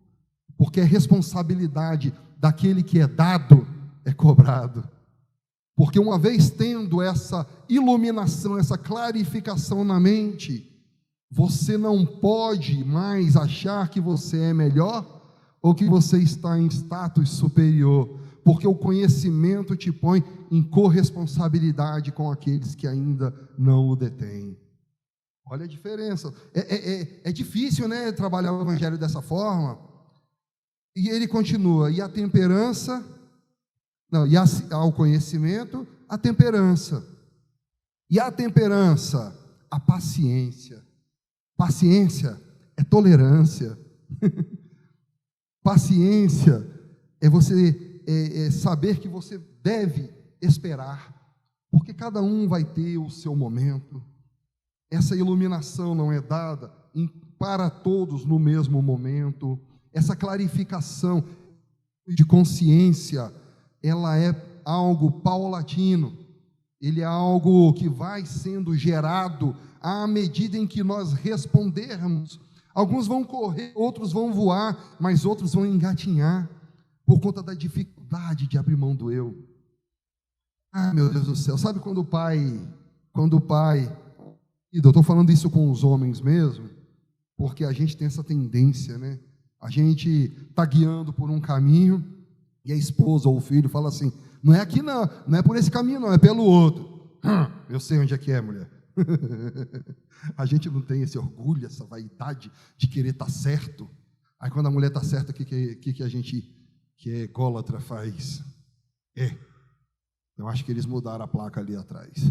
S1: porque a responsabilidade daquele que é dado é cobrado, porque uma vez tendo essa iluminação, essa clarificação na mente, você não pode mais achar que você é melhor ou que você está em status superior, porque o conhecimento te põe em corresponsabilidade com aqueles que ainda não o detêm. Olha a diferença. É difícil, né, trabalhar o evangelho dessa forma. E ele continua: e a temperança, não, e ao conhecimento, a temperança. E a temperança, a paciência. Paciência é tolerância. Paciência é você saber que você deve esperar, porque cada um vai ter o seu momento. Essa iluminação não é dada para todos no mesmo momento. Essa clarificação de consciência, ela é algo paulatino. Ele é algo que vai sendo gerado à medida em que nós respondermos. Alguns vão correr, outros vão voar, mas outros vão engatinhar, por conta da dificuldade de abrir mão do eu. Ah, meu Deus do céu, sabe quando o pai, e eu estou falando isso com os homens mesmo, porque a gente tem essa tendência, né? A gente está guiando por um caminho, e a esposa ou o filho fala assim: não é aqui não, não é por esse caminho não, é pelo outro. Eu sei onde é que é, mulher. A gente não tem esse orgulho, essa vaidade de querer estar certo. Aí quando a mulher está certa, o que a gente, que é ególatra, faz? Eu acho que eles mudaram a placa ali atrás.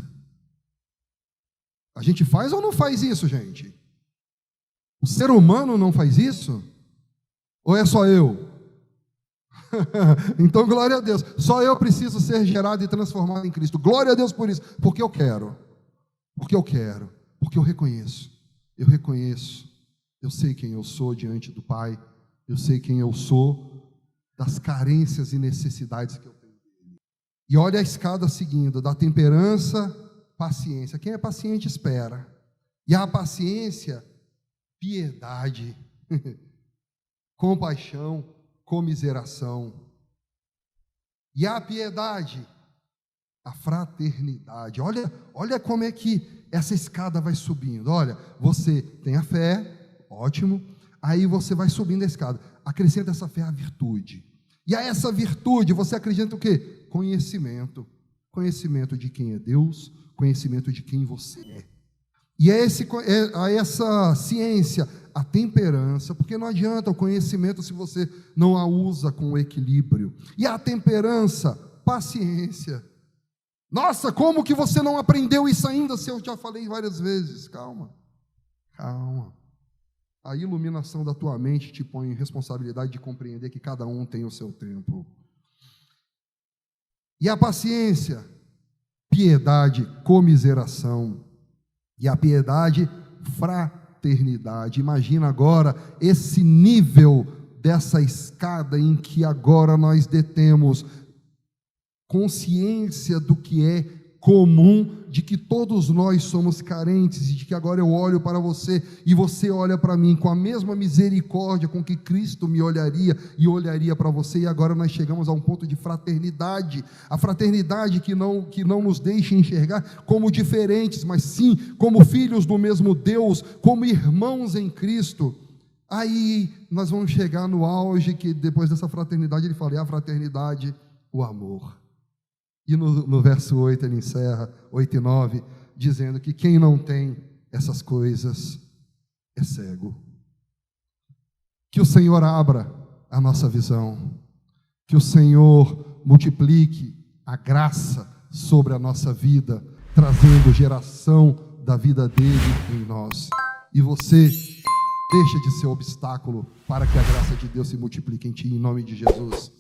S1: A gente faz ou não faz isso, gente? O ser humano não faz isso? Ou é só eu? Então, glória a Deus. Só eu preciso ser gerado e transformado em Cristo. Glória a Deus por isso. Porque eu quero. Porque eu quero. Porque eu reconheço. Eu sei quem eu sou diante do Pai. Eu sei quem eu sou das carências e necessidades que eu tenho. E olha a escada seguindo: da temperança, paciência. Quem é paciente espera. E a paciência, piedade, compaixão, comiseração. E a piedade, a fraternidade. Olha como é que essa escada vai subindo. Olha, você tem a fé, ótimo. Aí você vai subindo a escada. Acrescenta essa fé à virtude. E a essa virtude você acrescenta o quê? Conhecimento. Conhecimento de quem é Deus, conhecimento de quem você é. E a essa ciência, a temperança, porque não adianta o conhecimento se você não a usa com equilíbrio. E a temperança, paciência. Nossa, como que você não aprendeu isso ainda, se eu já falei várias vezes? Calma. A iluminação da tua mente te põe em responsabilidade de compreender que cada um tem o seu tempo. E a paciência, piedade, comiseração. E a piedade, fraternidade. Imagina agora esse nível dessa escada em que agora nós detemos consciência do que é comum, de que todos nós somos carentes e de que agora eu olho para você e você olha para mim com a mesma misericórdia com que Cristo me olharia e olharia para você, e agora nós chegamos a um ponto de fraternidade, a fraternidade que não nos deixa enxergar como diferentes, mas sim como filhos do mesmo Deus, como irmãos em Cristo. Aí nós vamos chegar no auge, que depois dessa fraternidade ele fala, e a fraternidade, o amor. E no verso 8 ele encerra, 8 e 9, dizendo que quem não tem essas coisas é cego. Que o Senhor abra a nossa visão, que o Senhor multiplique a graça sobre a nossa vida, trazendo geração da vida dele em nós. E você deixa de ser obstáculo para que a graça de Deus se multiplique em ti, em nome de Jesus.